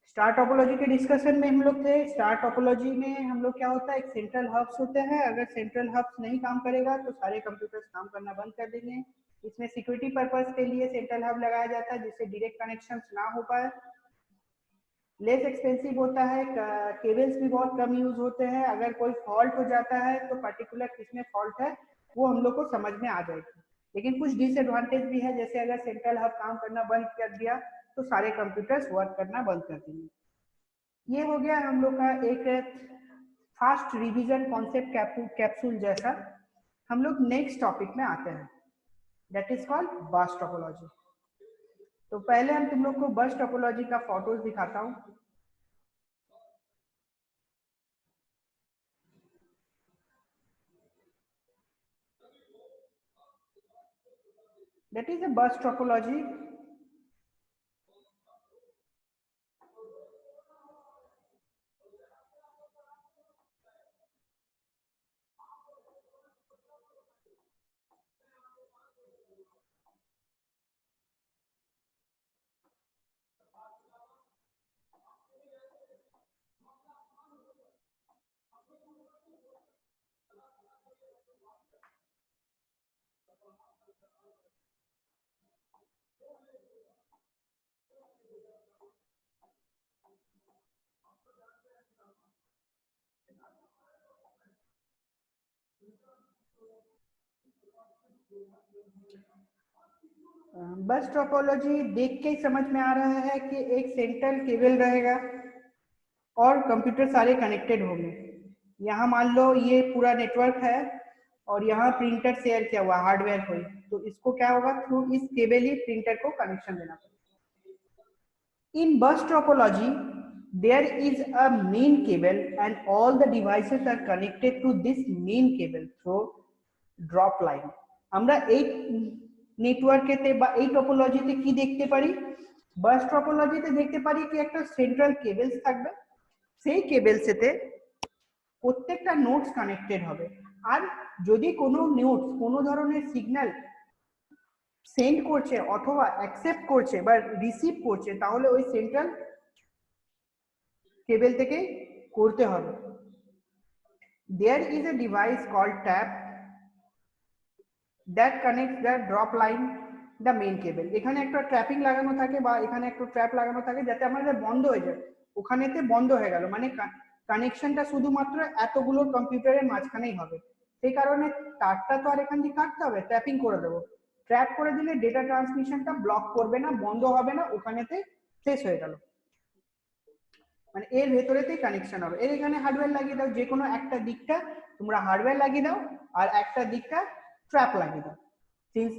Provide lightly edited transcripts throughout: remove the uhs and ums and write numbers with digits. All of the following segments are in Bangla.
स्टार टोपोलॉजी के डिस्कशन में हम लोग थे। स्टार टोपोलॉजी में हम लोग क्या होता है, एक सेंट्रल हब्स होते हैं। अगर सेंट्रल हब्स नहीं काम करेगा तो सारे कंप्यूटर्स काम करना बंद कर देंगे। इसमें सिक्योरिटी पर्पस के लिए सेंट्रल हब लगाया जाता है जिससे डायरेक्ट कनेक्शन ना हो पाए। लेस एक्सपेंसिव होता है, केबल्स भी बहुत कम यूज होते हैं। अगर कोई फॉल्ट हो जाता है तो पर्टिकुलर किसमें फॉल्ट है वो हम लोग को समझ में आ जाएगी। लेकिन कुछ डिसएडवांटेज भी है, जैसे अगर सेंट्रल हब काम करना बंद कर दिया तो सारे कंप्यूटर्स वर्क करना बंद कर देंगे। ये हो गया हम लोग का एक फास्ट रिवीजन कॉन्सेप्ट कैप्सूल जैसा। हम लोग नेक्स्ट टॉपिक में आते हैं, दैट इज कॉल्ड बस टोपोलॉजी। तो पहले हम तुम लोग को बस टोपोलॉजी का फोटोज दिखाता हूँ। That is a bus topology. बस टोपोलॉजी देख के समझ में आ रहा है कि एक सेंट्रल केबल रहेगा और कंप्यूटर सारे कनेक्टेड होंगे। यहाँ मान लो ये पूरा नेटवर्क है और यहाँ प्रिंटर शेयर किया हुआ हार्डवेयर कोई, तो इसको क्या होगा, थ्रू इस केबल ही प्रिंटर को कनेक्शन देना पड़ेगा। In bus topology there is a main cable and all the devices are connected to this main cable through drop line। আমরা এই নেটওয়ার্কেতে বা এই টপোলজিতে কি দেখতে পারি, বাস টপোলজিতে দেখতে পারি কি একটা সেন্ট্রাল কেবলস থাকবে, সেই কেবলসেতে প্রত্যেকটা নোডস কানেক্টেড হবে। আর যদি কোনো নোডস কোনো ধরনের সিগন্যাল সেন্ড করছে অথবা অ্যাকসেপ্ট করছে বা রিসিভ করছে তাহলে ওই সেন্ট্রাল কেবল থেকে করতে হবে। There is a device called tap that connects the drop line the main cable। এখানে একটা ট্র্যাপিং লাগানো থাকে বা এখানে একটা ট্র্যাপ লাগানো থাকে যাতে আমাদের বন্ধ হয়ে যায়, ওখানেতে বন্ধ হয়ে গেল মানে কানেকশনটা শুধুমাত্র এতগুলো কম্পিউটারের মাঝখানেই হবে। সেই কারণে তারটা তো আর এখান দিয়ে কাটতে হবে, ট্র্যাপিং করে দেবো। ট্র্যাপ করে দিলে ডেটা ট্রান্সমিশনটা ব্লক করবে না, বন্ধ হবে না, ওখানেতে শেষ হয়ে গেল, মানে এর ভেতরেতেই কানেকশন হবে। এর এখানে হার্ডওয়্যার লাগিয়ে দাও, যে কোনো একটা দিকটা তোমরা হার্ডওয়্যার লাগিয়ে দাও আর একটা দিকটা ট্র্যাপ লাগিয়ে দাও। Since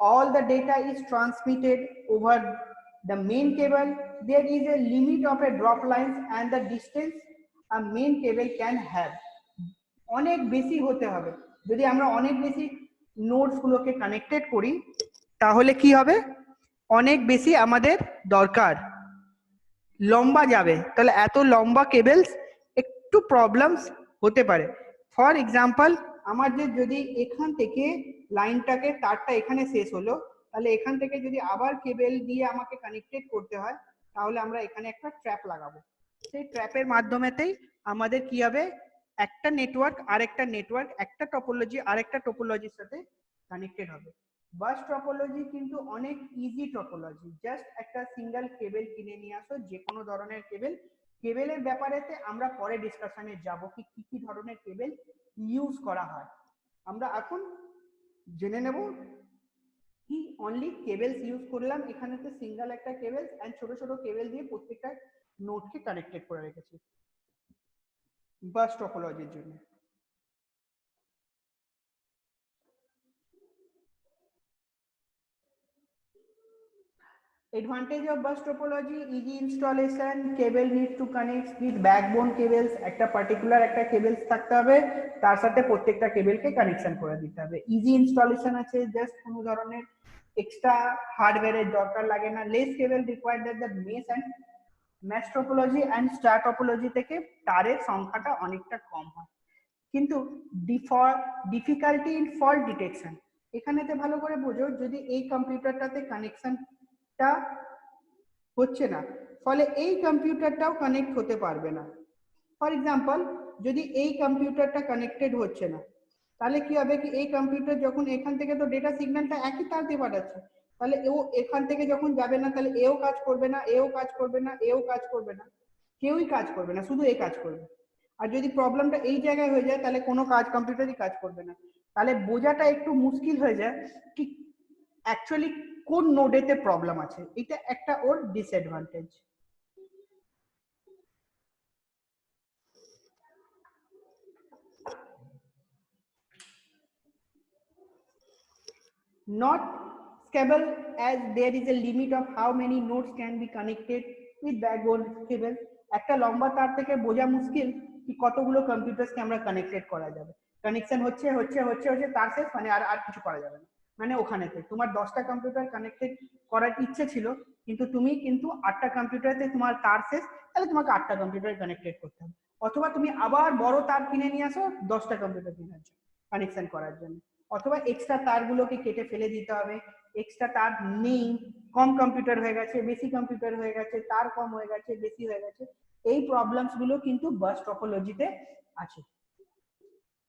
all the data is transmitted over the main cable, there is a limit of a drop lines and the distance a main cable can have। অনেক বেশি হতে হবে, যদি আমরা অনেক বেশি নোডস গুলোকে কানেক্টেড করি তাহলে কি হবে, অনেক বেশি আমাদের দরকার, লম্বা যাবে, তাহলে এত লম্বা কেবলস একটু প্রবলেমস হতে পারে। ফর এক্সাম্পল আমার যদি এখান থেকে লাইনটাকে তারটা এখানে শেষ হলো, তাহলে এখান থেকে যদি আবার কেবল দিয়ে আমাকে কানেক্টেড করতে হয় তাহলে আমরা এখানে একটা ট্র্যাপ লাগাবো। সেই ট্র্যাপের মাধ্যমেতেই আমাদের কি হবে, একটা নেটওয়ার্ক আরেকটা নেটওয়ার্ক, একটা টপোলজি আরেকটা টপোলজির সাথে কানেক্টেড হবে। বাস টপোলজি কিন্তু অনেক ইজি টপোলজি, জাস্ট একটা সিঙ্গেল কেবল কিনে নিয়ে আসো, যে কোনো ধরনের কেবল। কেবলের ব্যাপারেতে আমরা পরে ডিসকাশনে যাব কি কি ধরনের কেবল ইউজ করা হয়। আমরা এখন জেনে নেব কি অনলি কেবলস ইউজ করলাম, এখানেতে সিঙ্গেল একটা কেবল এন্ড ছোট ছোট কেবল দিয়ে প্রত্যেকটা নোডকে কানেক্টেড করে রেখেছি বাস টপোলজির জন্য। Advantage of bus topology, easy installation, cable need to connect with backbone cables, একটা পার্টিকুলার একটা কেবলস থাকতে হবে, তার সাথে প্রত্যেকটা কেবলকে কানেকশন করে দিতে হবে। ইজি ইনস্টলেশন আছে, জাস্ট কোনো ধরনের এক্সট্রা হার্ডওয়্যারের দরকার লাগে না। Less cable required that the mesh and mash topology and star topology থেকে তারের সংখ্যাটা অনেকটা কম হয়। কিন্তু ডিফিকাল্টি ইন ফল্ট ডিটেকশন, এখানেতে ভালো করে বোঝো, যদি এই কম্পিউটারটাতে কানেকশনটা হচ্ছে না, ফলে এই কম্পিউটারটাও কানেক্ট হতে পারবে না। ফর এক্সাম্পল, যদি এই কম্পিউটারটা কানেক্টেড হচ্ছে না, তাহলে কি হবে কি এই কম্পিউটার যখন এখান থেকে তো ডেটা সিগন্যালটা একই তার দিয়ে পাঠাচ্ছে, তাহলে ও এখান থেকে যখন যাবে না, তাহলে এও কাজ করবে না, এও কাজ করবে না, এও কাজ করবে না, কেউই কাজ করবে না, শুধু এ কাজ করবে। আর যদি প্রবলেমটা এই জায়গায় হয়ে যায়, তাহলে কোনো কাজ কম্পিউটারই কাজ করবে না। তাহলে বোঝাটা একটু মুশকিল হয়ে যায় কি অ্যাকচুয়ালি কোন নোডেতে প্রবলেম আছে। এটা একটা ওর disadvantage. Not scalable, as there is a limit of how many nodes can be connected with backbone cable. একটা লম্বা তার থেকে বোঝা মুশকিল কি কতগুলো কম্পিউটারকে আমরা কানেক্টেড করা যাবে। কানেকশন হচ্ছে হচ্ছে হচ্ছে হচ্ছে তার শেষ, মানে আর কিছু করা যাবে না। মানে ওখানেতে তোমার 10টা কম্পিউটার কানেক্টেড করার ইচ্ছে ছিল, কিন্তু তুমি কিন্তু 8টা কম্পিউটারতে তোমার তার শেষ, তাহলে তোমাকে 8টা কম্পিউটার কানেক্টেড করতে হবে। অথবা তুমি আবার বড় তার কিনে নিয়ে আসো 10টা কম্পিউটার কেনার জন্য, কানেকশন করার জন্য। অথবা এক্সট্রা তারগুলোকে কেটে ফেলে দিতে হবে, এক্সট্রা তার নেই, কম কম্পিউটার হয়ে গেছে, বেশি কম্পিউটার হয়ে গেছে, তার কম হয়ে গেছে, বেশি হয়ে গেছে। এই প্রবলেমস গুলো কিন্তু বাস টপোলজিতে আছে।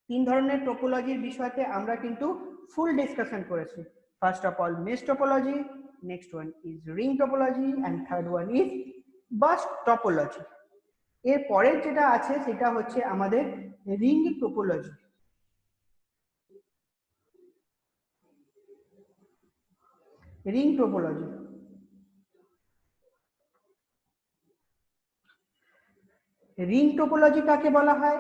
3 ধরনের টপোলজির বিষয়তে আমরা কিন্তু ফুল ডিসকাশন করেছি। First of all mesh topology, next one is ring topology, and third one is bus topology. এর পরের যেটা আছে সেটা হচ্ছে আমাদের ring topology. Ring topology, ring topology কাকে বলা হয়?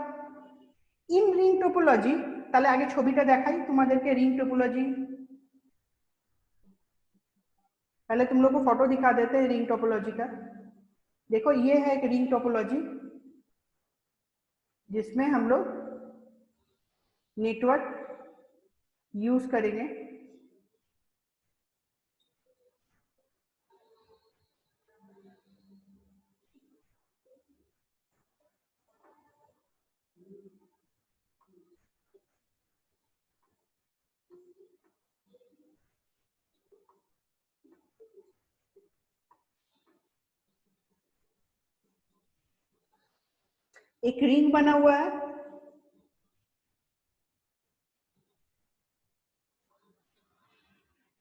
इन रिंग टोपोलॉजी, তাহলে আগে ছবিটা দেখাই তোমাদেরকে रिंग टोपोलॉजी। पहले तुम लोग को फोटो दिखा देते हैं रिंग टोपोलॉजी का। देखो ये है एक रिंग टोपोलॉजी जिसमें हम लोग नेटवर्क यूज करेंगे। एक रिंग बना हुआ है,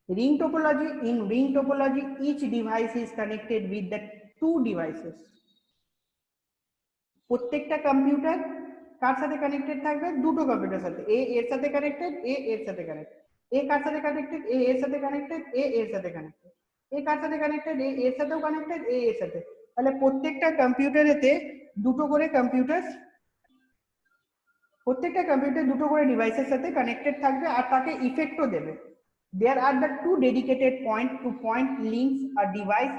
ring topology. In ring topology each device is connected with the two devices. প্রত্যেকটা কম্পিউটার কার সাথে কানেক্টেড থাকবে? দুটো কম্পিউটার সাথে, এ এর সাথে কানেক্টেড, এ এর সাথে কানেক্টেড। এ কার সাথে কানেক্টেড? এ এর সাথে কানেক্টেড, এ এর সাথে কানেক্টেড। এ কার সাথে কানেক্টেড? এ এর সাথেও কানেক্টেড, এ এর সাথে। তাহলে প্রত্যেকটা কম্পিউটারেতে দুটো করে কম্পিউটার, প্রত্যেকটা কম্পিউটার দুটো করে ডিভাইসের সাথে কানেক্টেড থাকবে আর তাকে ইফেক্টও দেবে। There are the two dedicated point-to-point links a device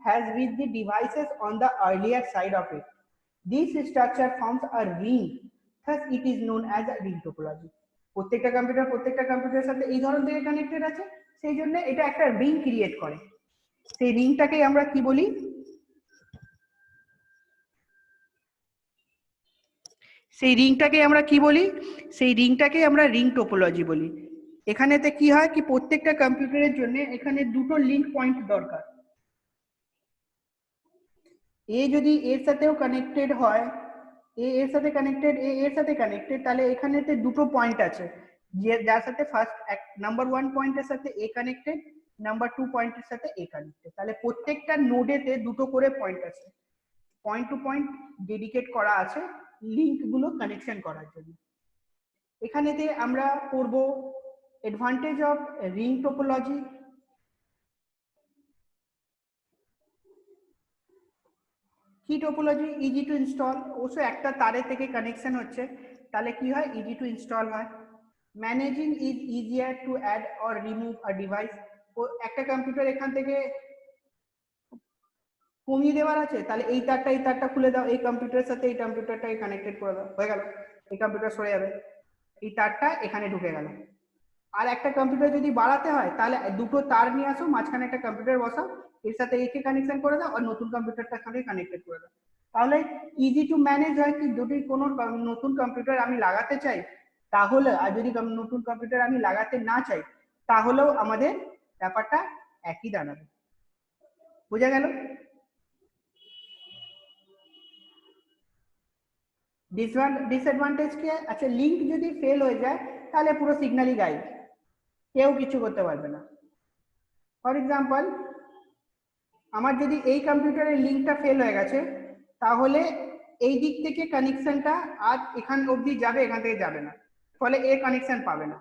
has with the devices on the earlier side of it. This structure forms a ring, thus it is known as a ring topology. প্রত্যেকটা কম্পিউটারের সাথে এই ধরন থেকে কানেক্টেড আছে, সেই জন্য এটা একটা রিং ক্রিয়েট করে। সেই রিংটাকে আমরা কি বলি? সেই রিংটাকে আমরা কি বলি? সেই রিংটাকে আমরা রিং টোপোলজি বলি। এখানেতে কি হয় কি প্রত্যেকটা কম্পিউটারের জন্য এখানে দুটো লিংক পয়েন্ট দরকার। এ যদি এর সাথেও কানেক্টেড হয়, এ এর সাথে কানেক্টেড, এ এর সাথে কানেক্টেড, তাহলে এখানেতে দুটো পয়েন্ট আছে যার সাথে ফার্স্ট নাম্বার 1 পয়েন্টের সাথে এ কানেক্টেড, নাম্বার 2 পয়েন্টের সাথে এ কানেক্টেড। তাহলে প্রত্যেকটা নোডেতে দুটো করে পয়েন্ট আছে, পয়েন্ট টু পয়েন্ট ডেডিকেট করা আছে লিংক গুলো কানেকশন করার জন্য। এখানেতে আমরা পড়ব অ্যাডভান্টেজ অফ রিং টোপোলজি। কি টোপোলজি? Easy to install. অবশ্য একটা তারে থেকে কানেকশন হচ্ছে, তাহলে কি হয়? ইজি টু ইনস্টল হয়। Managing is easier to add or remove a device. একটা কম্পিউটার এখান থেকে কমিয়ে দেওয়ার আছে, তাহলে এই তারটা খুলে দাও, এই কম্পিউটারের সাথে এই কম্পিউটারটাকে কানেক্টেড করে দাও, হয়ে গেল। এই কম্পিউটার সরে যাবে, এই তারটা এখানে ঢুকে গেল। আর একটা কম্পিউটার যদি বাড়াতে হয়, তাহলে দুটো তার নিয়ে আসো, মাঝখানে একটা কম্পিউটার বসাও, এর সাথে একে কানেকশন করে দাও আর নতুন কম্পিউটারটার সাথে কানেক্টেড করে দাও। তাহলে ইজি টু ম্যানেজ হয় কি যদি কোনো নতুন কম্পিউটার আমি লাগাতে চাই তাহলে, আর যদি নতুন কম্পিউটার আমি লাগাতে না চাই তাহলেও আমাদের ব্যাপারটা একই দাঁড়াবে। বোঝা গেল? ডিসঅ্যাডভান্টেজ কি? আচ্ছা, লিঙ্ক যদি ফেল হয়ে যায় তাহলে পুরো সিগন্যালই গায়েব, কেউ কিছু করতে পারবে না। ফর এক্সাম্পল, আমার যদি এই কম্পিউটারের লিঙ্কটা ফেল হয়ে গেছে, তাহলে এই দিক থেকে কানেকশনটা আর এখান অবধি যাবে, এখান থেকে যাবে না, ফলে এ কানেকশন পাবে না।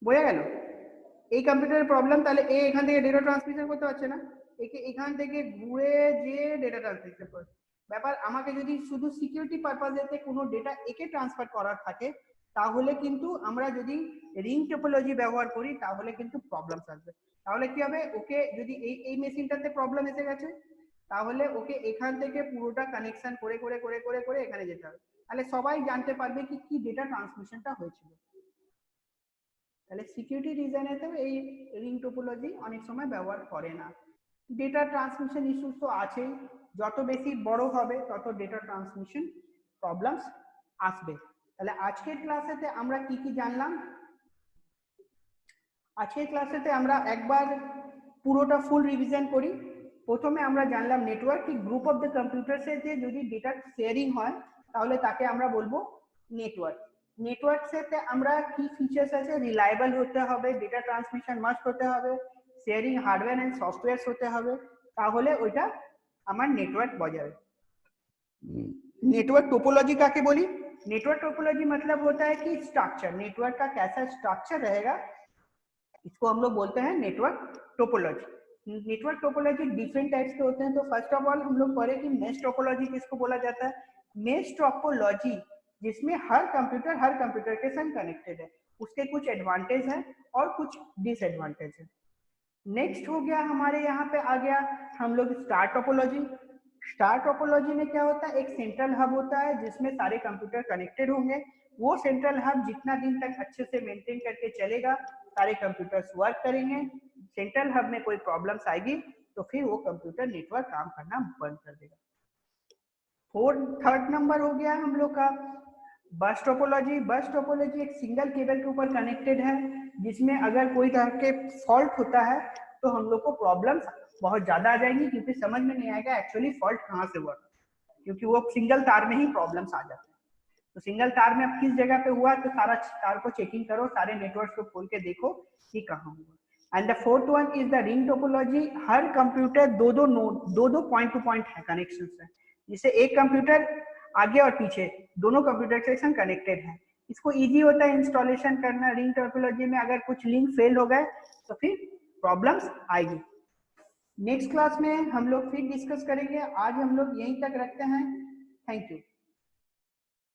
বোঝা গেল? এই কম্পিউটারের প্রবলেম, তাহলে এ এখান থেকে ডেটা ট্রান্সমিশন করতে পারছে না, একে এখান থেকে ঘুরে যে ডেটা ট্রান্সমিশন করে ব্যাপার। আমাকে যদি শুধু সিকিউরিটি পারপাজেতে কোনো ডেটা একে ট্রান্সফার করার থাকে, তাহলে কিন্তু আমরা যদি রিং টোপোলজি ব্যবহার করি তাহলে কিন্তু প্রবলেম আসবে। তাহলে কি হবে, ওকে যদি এই মেশিনটাতে প্রবলেম এসে গেছে, তাহলে ওকে এখান থেকে পুরোটা কানেকশন করে করে করে করে করে এখানে যেতে হবে, তাহলে সবাই জানতে পারবে কি কি ডেটা ট্রান্সমিশনটা হয়েছিল। তাহলে সিকিউরিটি রিজনেতেও এই রিং টোপোলজি অনেক সময় ব্যবহার করে না। ডেটা ট্রান্সমিশন ইস্যুস তো আছেই, যত বেশি বড় হবে তত ডেটা ট্রান্সমিশন প্রবলেমস আসবে। তাহলে আজকের ক্লাসেতে আমরা কি কি জানলাম? আজকের ক্লাসেতে আমরা একবার পুরোটা ফুল রিভিশন করি। প্রথমে আমরা জানলাম নেটওয়ার্ক কি, গ্রুপ অফ দ্য কম্পিউটারসে যদি ডেটা শেয়ারিং হয় তাহলে তাকে আমরা বলবো নেটওয়ার্ক। নেটওয়ার্কসেতে আমরা কি ফিচার্স আছে, রিলায়েবল হতে হবে, ডেটা ট্রান্সমিশন মাস্ট হতে হবে, শেয়ারিং হার্ডওয়্যার এন্ড সফটওয়্যার হতে হবে, তাহলে ওইটা আমার नेटवर्क बजाए। नेटवर्क टोपोलॉजी काके बोली? नेटवर्क टोपोलॉजी मतलब होता है कि स्ट्रक्चर, नेटवर्क का कैसा स्ट्रक्चर रहेगा, इसको हम लोग बोलते हैं network topology. Network topology different types के होते हैं। तो फर्स्ट ऑफ ऑल हम लोग पढ़े कि मेश टोपोलॉजी किसको बोला जाता है? मेश टोपोलॉजी जिसमें हर कंप्यूटर के संग कनेक्टेड है, उसके कुछ एडवांटेज है और कुछ डिसएडवांटेज है। नेक्स्ट हो गया हमारे यहाँ पे आ गया हम लोग स्टार टोपोलॉजी। स्टार टोपोलॉजी में क्या होता है, एक सेंट्रल हब होता है जिसमें सारे कंप्यूटर कनेक्टेड होंगे। वो सेंट्रल हब जितना दिन तक अच्छे से मेंटेन करके चलेगा, सारे कंप्यूटर्स वर्क करेंगे। सेंट्रल हब में कोई प्रॉब्लम्स आएगी तो फिर वो कंप्यूटर नेटवर्क काम करना बंद कर देगा। थर्ड नंबर हो गया हम लोग का बस टोपोलॉजी। बस टोपोलॉजी एक सिंगल केबल के ऊपर कनेक्टेड है, जिसमें अगर कोई तरह के फॉल्ट होता है तो हम लोग को प्रॉब्लम्स बहुत ज्यादा आ जाएंगी, क्योंकि समझ में नहीं आएगा एक्चुअली फॉल्ट कहाँ से हुआ, क्योंकि वो सिंगल तार में ही प्रॉब्लम्स आ जाते हैं। तो सिंगल तार में अब किस जगह पे हुआ, तो सारा तार को चेकिंग करो, सारे नेटवर्क को खोल के देखो कि कहाँ हुआ। And the fourth one is the ring topology. Her computer दो पॉइंट टू पॉइंट है कनेक्शन है, जिससे एक कंप्यूटर आगे और पीछे दोनों कंप्यूटर के संग कनेक्टेड है। इसको इजी होता है इंस्टॉलेशन करना। रिंग टोपोलॉजी में अगर कुछ लिंक फेल हो गए तो फिर प्रॉब्लम्स आएगी। नेक्स्ट क्लास में हम लोग फिर डिस्कस करेंगे। आज हम लोग यहीं तक रखते हैं। Thank you.